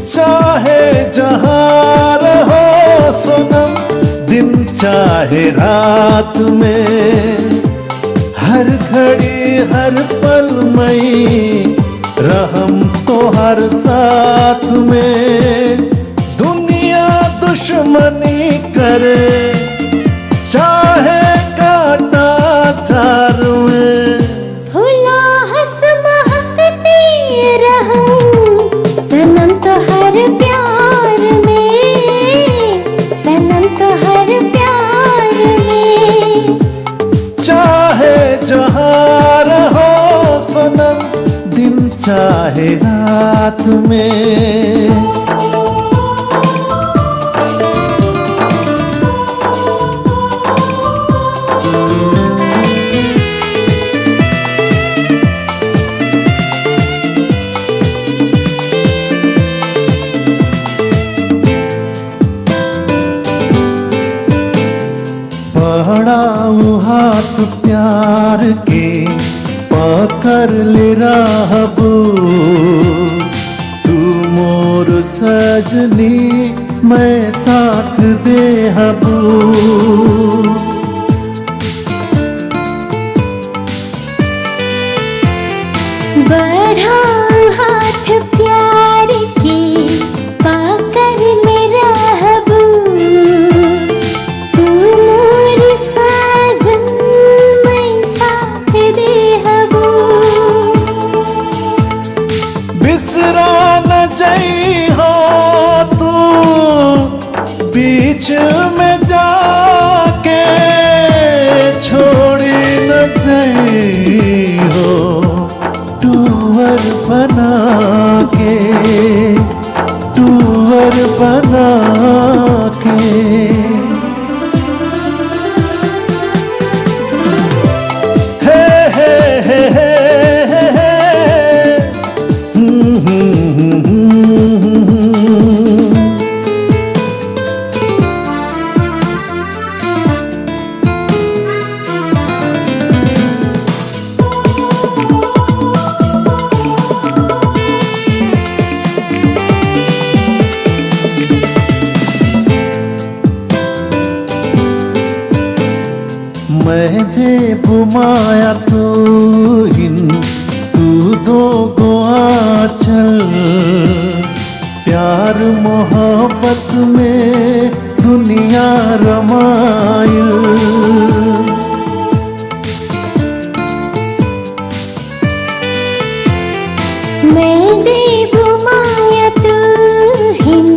चाहे जहाँ रहो सनम दिन चाहे रात में हर घड़ी हर पल में रहम तो हर साथ में दुनिया दुश्मनी करे चाहे काटा चारों में सनम तो हर प्यार में चाहे जहाँ रहो सनम दिन चाहे रात में बढ़ाऊं हाथ प्यार के पकड़ ले रहबू तू मोर सजनी मैं साथ दे हबू बढ़ाऊं हाथ प्यार के पकड़ ले रहबू बीच में जाके छोड़ी न जाई हो टूवर बना के थे घुमाया तू हिन तू दो आंचल प्यार मोहब्बत में दुनिया रमाइल मैं दे घुमाया तू हिन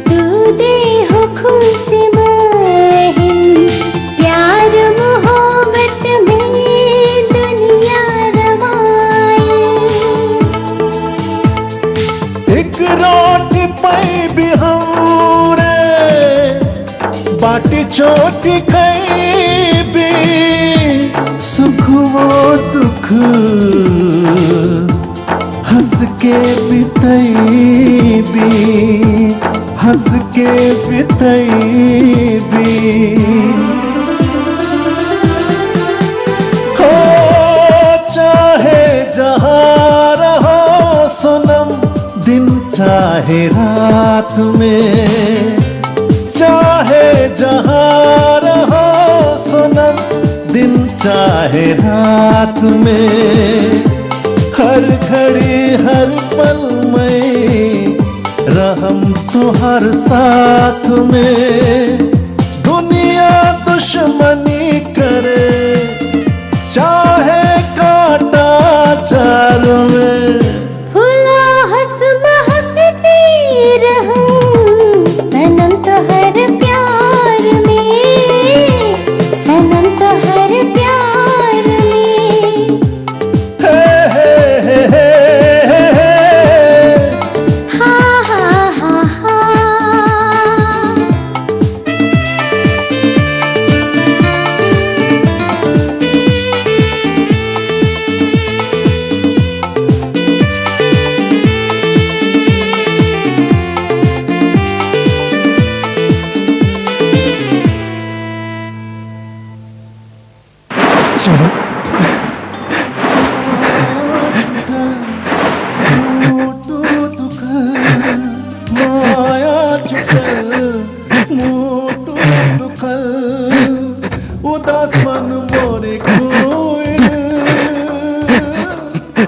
तू दे हो खुश महिन प्यार मोहब्बत में दुनिया रमाए एक रोटी पाई भी हम रे बाटी चोटी खाई भी सुख वो दुख हंस के बितैबी हंस के बितैबी हो चाहे जहाँ रहो सनम दिन चाहे रात में चाहे जहाँ रहो सनम दिन चाहे रात में हर घड़ी हर पल में रहम तो हर साथ में दुनिया दुश्मनी करे चाहे कांटा चार में फूला हंस महकती रहूं सनम तो हर प्यार में सनम तो हर प्यार में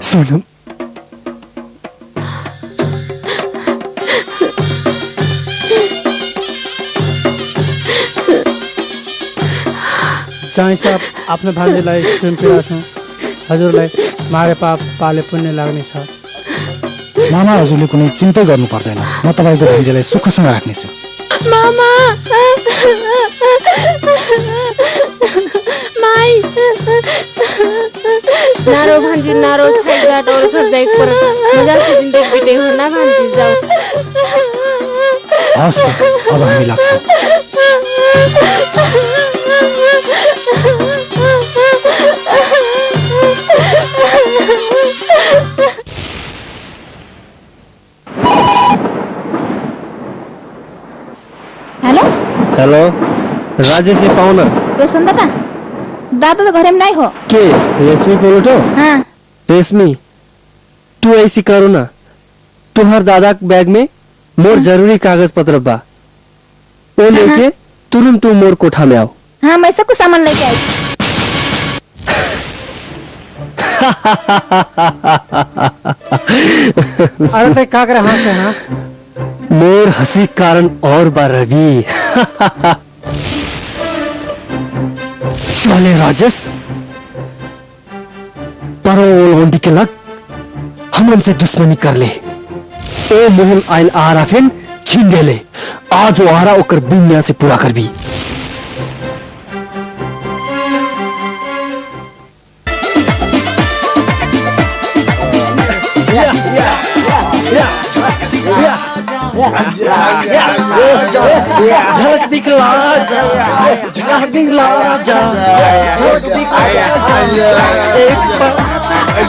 सोनम चाहिँ साहब आफ्नो भान्जीलाई सुम्पिरहेको छु हजुरलाई मारे पाप पाले पुण्य लाग्नेछ मामा हजुरले कुनै चिन्तै गर्नु पर्दैन म तपाईँको भान्जीलाई सुखसँग राख्नेछु मामा माई नारो भांजी नारो छाई जाट और घर जाई पर मजा से जिंदगी बिते हो ना भांजी जाओ हस् अब हामी लाग्छौँ हेलो हेलो राजेश ये पाउन रोशन दादा दादा तो घरे में नहीं हो के रेशमी बोलो तो हाँ रेशमी तू ऐसी करो ना तुहार दादा के बैग में मोर जरूरी कागज पत्र बा वो लेके तुरंत तू मोर कोठा में आओ हाँ मैं सब कुछ सामान लेके आई अरे ते का करे हाँस हाँ मोर हंसी कारण और बार रवि चले राजेश परो लोंडी के लग हमन से दुश्मनी कर ले ए मोहन आयल आरा फिन छीन दे ले आज वो आरा ओकर बुनिया से पूरा कर भी झलक दिखला झलक दिखला जा झलक दिखला एक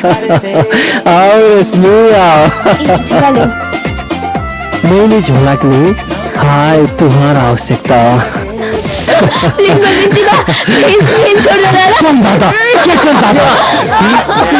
आओ रेशमी आओ मैंने झोला के लिए हाय तुम्हारा आवश्यकता प्लीज मैं विनती बा प्लीज छोड़ दे ना कौन दादा के कौन दादा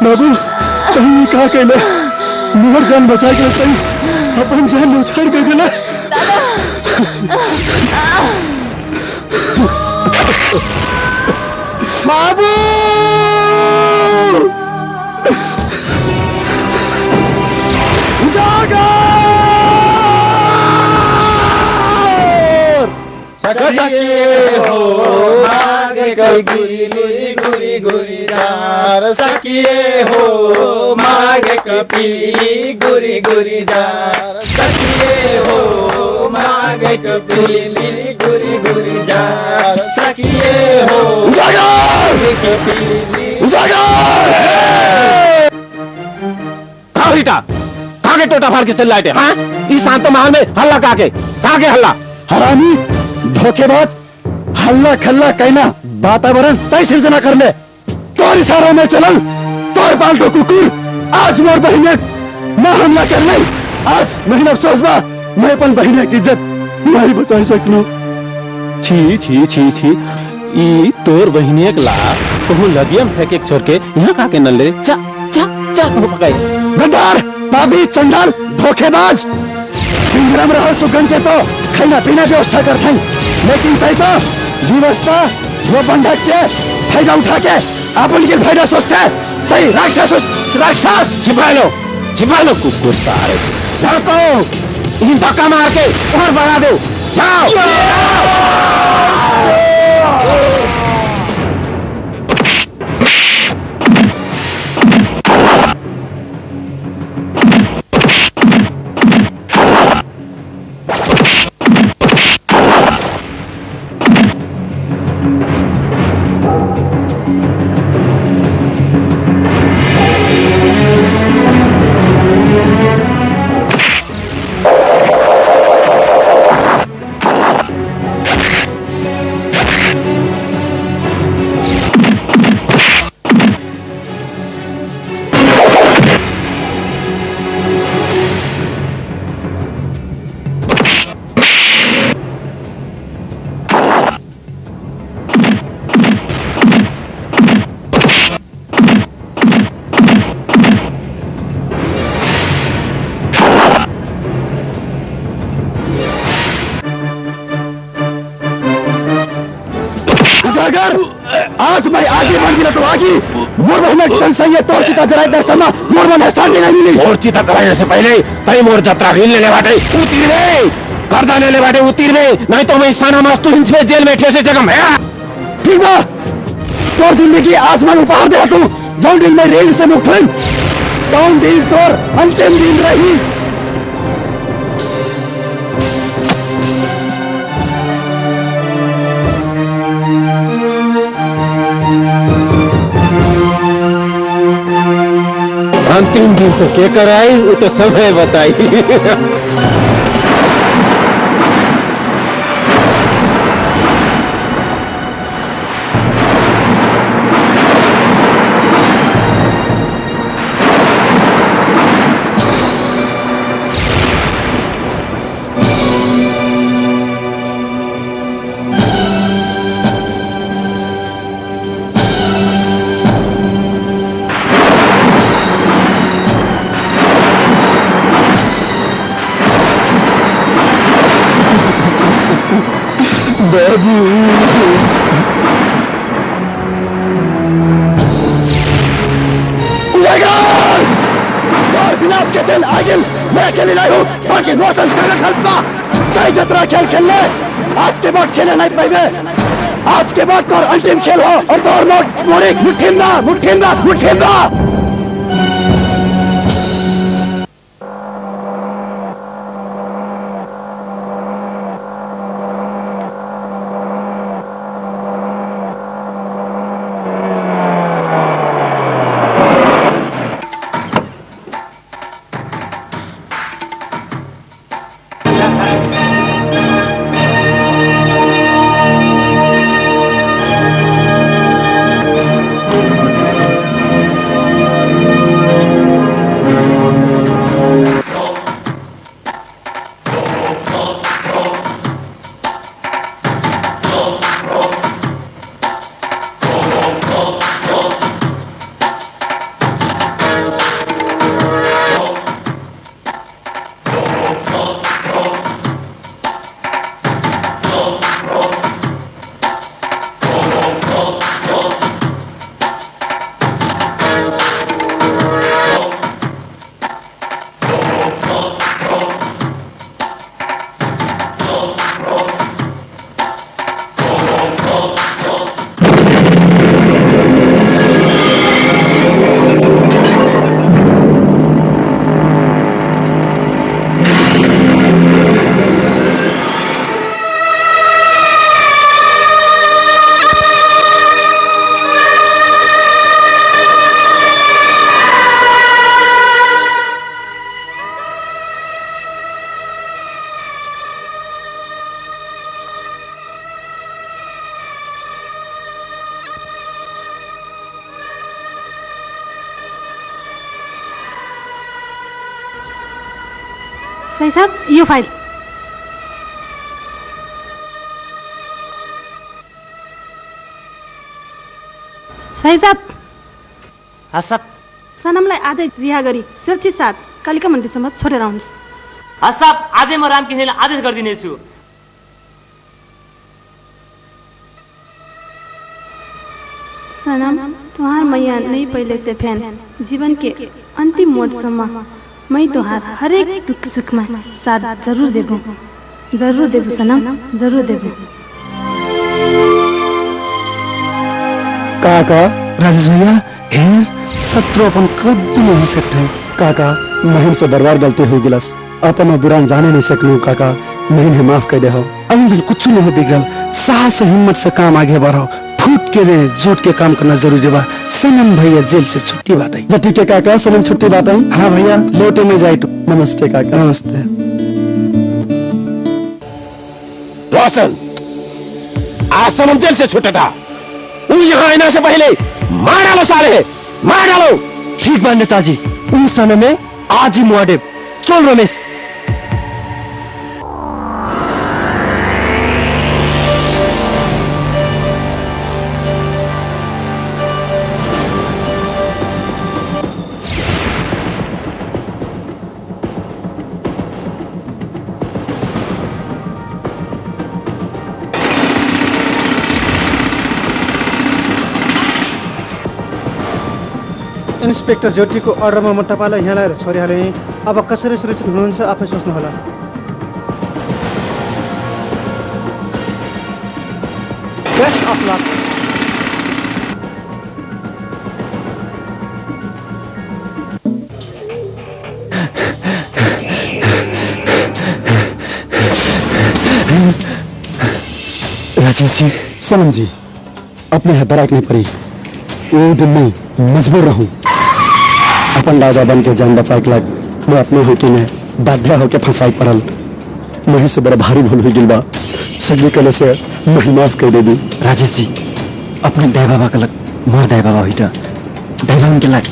बाबू कहीं कहा कहले मोर जान बचा के तई अपन जान उछाड़ के देला बाबू जागा सखिए हो मागे कोई गुरी गुरी गुरी जार सखिए हो मागे कपी गुरी गुरी जार सखिए हो मागे कपी गुरी गुरी जार सखिए हो मागे कपी कहाँ हिटा कहाँ के टोटा फाड़ के चल लाए थे हाँ इस शांत महल में हल्ला कहाँ के हल्ला हरामी धोखेबाज हल्ला खल्ला कहना वातावरण तय सृजना कर ले तोर इशारों में चलन तोर पाल्टो कुकुर आज मोर बहिने न हमला कर ले आज महीन अफसोस बा मैं अपन बहिने की इज्जत नहीं बचा सकनो छी छी छी छी ई तोर बहिनी एक लाश कहूँ नदियम फेंके छोड़ के यहाँ कहाँ के न ले चा चा चा कहूँ पकाई गद्दार पापी चंडाल धोखेबाज पिंजरा में रह सुगंध के तो खाना पीना व्यवस्था कर थे लेकिन तय तो व्यवस्था वो बंधक के फायदा उठा के अपन के फायदा सोचते तय राक्षस छिपा लो कुकुर सारे लड़को इन धक्का मार के और बढ़ा दो जाओ सागर आज मैं आगे बढ़ गिरा तो आगे मोर बहना संग तोर चिता जराइदा सम्म मोर मन शान्ति नहीं मिली। मोर चिता जराने से पहले तई मोर जत्रा हिल लेने बाटे उतिरने गर्दा लेने बाटे उतिरने, नहीं तो मैं साना मास्तु हिंसे जेल में ठेसे जगह में। ठीक बा तोर जिंदगी आज मैं उपहार दे हटू जौन दिन में रेल से मुक्त हुई तौन दिन तोर अंतिम दिन रही। अंतिम दिन तो क्या कराई वो तो समय बताई। विनाश के दिन आगे मैं अकेले नहीं हूँ बल्कि रोशन संगठन का कई जतरा खेल खेलने आज के बाद खेले नहीं पाएंगे। आज के बाद तो अंतिम खेल हो और तो मोड़ी मुठिंदा मुठिंदा मुठिंदा। सही साहब यो फाइल सही साहब हसप सनमलाई आजै रिहा गरी सुरक्षित साथ कालिका मन्दिरसम्म छोडेर आउनुहोस्। हसप आजै म राम किनेलाई आदेश गरिदिनेछु। सनम तुम्हार मैया नहीं पहले से फैन जीवन के अंतिम मोड़ मैं तुहार हर एक दुख सुख में साथ जरूर देबू सनम जरूर देबू। काका राजेश भैया हेर शत्रु अपन कभी नहीं हो सकते। काका मैं से बर्बाद गलती हो गिलस अपन बुरान जाने नहीं सकलू। काका मैं माफ कर दे हो अभी कुछ नहीं हो बिगड़ल। साहस और हिम्मत से काम आगे बढ़ाओ फूट के रे जुट के काम करना जरूरी बा। सनम भैया जेल से छुट्टी बाटे। ठीक है काका सनम छुट्टी बाटे। हाँ भैया लोटे में जाए। नमस्ते काका। नमस्ते रोशन आज सनम जेल से छूटा था यहाँ आने से पहले मार डालो सारे मार डालो। ठीक बा नेताजी उन सनम में आज ही मुआदेब। चल रमेश इन्सपेक्टर ज्योतिको अर्डरमा म तपाईँलाई यहाँ ल्याएर छोडिहालेँ। अब कसरी सुरक्षित हुनुहुन्छ आफै सोच्नुहोला। Best of luck. Rajesh ji, Sanam ji, अपने हाथ दराक नहीं पड़ी। वो दिन में मजबूर रहूं। अपन दादा बन के जान बचाए के लाग मैं अपने होके ने बादला होके फंसाई पड़ल। मैं से बड़ा भारी भूल हुई गिलबा। सगली कले से मैं माफ कर दे दी। राजेश जी, अपने दाई बाबा का लग मोर दाई बाबा हुई था। दाई बाबा के लाग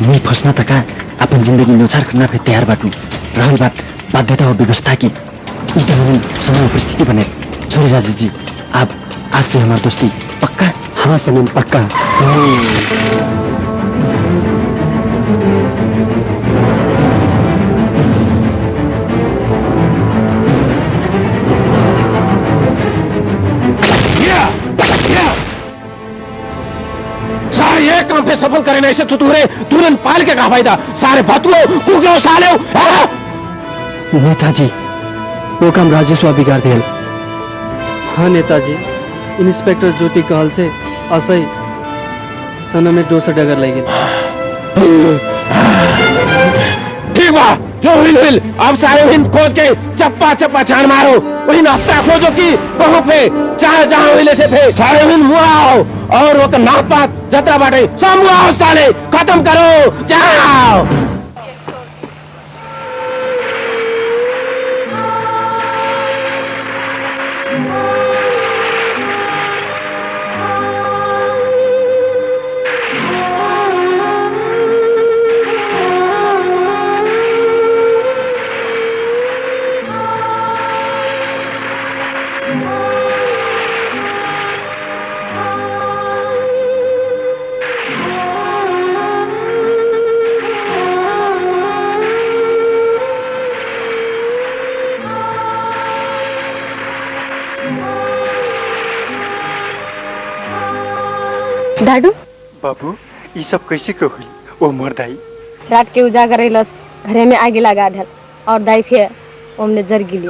मैं फंसना तका अपन जिंदगी न्योछार करना पे तैयार बाटू। रहल बात बाध्यता और व्यवस्था की एकदम समय परिस्थिति बने। छोड़े राजेश जी, आप आज से हमारी दोस्ती पक्का? हाँ सनम, पक्का। सारे एक काम पे सफल करे ना, ऐसे तुतुरे तुरंत पाल के कहा फायदा। सारे भतुओ कुकरो साले नेताजी, वो काम राजेशवा बिगाड़ दिया। हाँ नेताजी, इंस्पेक्टर ज्योति कहल से असै सनम में 200 डगर लगे। ठीक बा, जो हुई अब सारे हिंद खोज के चप्पा चप्पा छान मारो। वही नाश्ता खोजो कि कहाँ पे चाहे जहाँ हुई से फे सारे हिंद मुआओ और वो नाथ पात जतरा बाटे सब मुआओ साले खत्म करो। जाओ। दादू बाबू, ये सब कैसे के हुई? वो मोर दाई रात के उजागर रहीलस, घरे में आगे लगा ढल और दाई फिर ओमने जर गिली।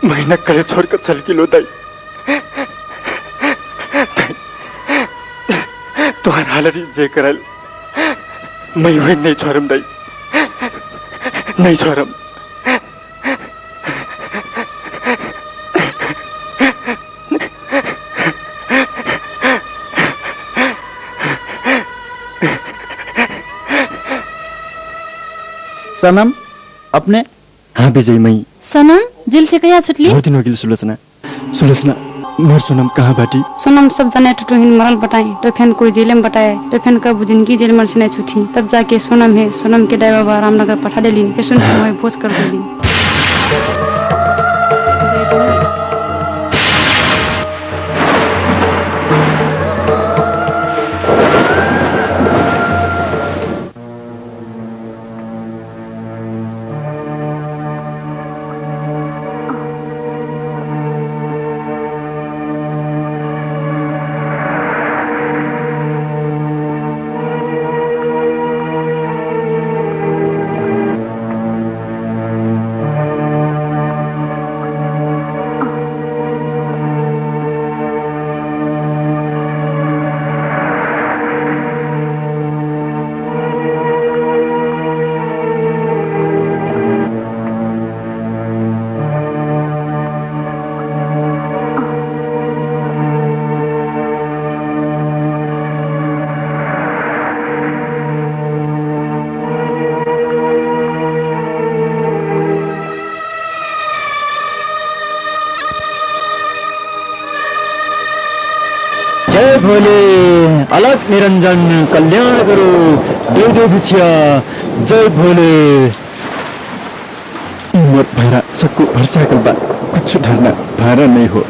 महीना कले छोड़कर चल गिलो दाई। तुहार हालत जे करल मैं वही नहीं छोड़म दाई, नहीं छोड़म। सनम अपने? हाँ विजय, मई सनम जेल से कहिया छुटली? बहुत दिन हो गई। सुलोचना, सुलोचना मोर सोनम कहाँ बाटी? सोनम सब जाने टुटुहिन मरल बताए, तो फिर कोई जेल में बताए, तो फिर कब जिंदगी जेल में से नहीं छुटी। तब जाके सोनम है, सोनम के ड्राइवर बाबा रामनगर पठा देली, फिर सुन के मैं भोज कर देली। भोले अलग निरंजन कल्याण करो देव देव भिछिया जय भोले मोर भैरा सबको भरसा कर बा कुछ डरना भारा नहीं हो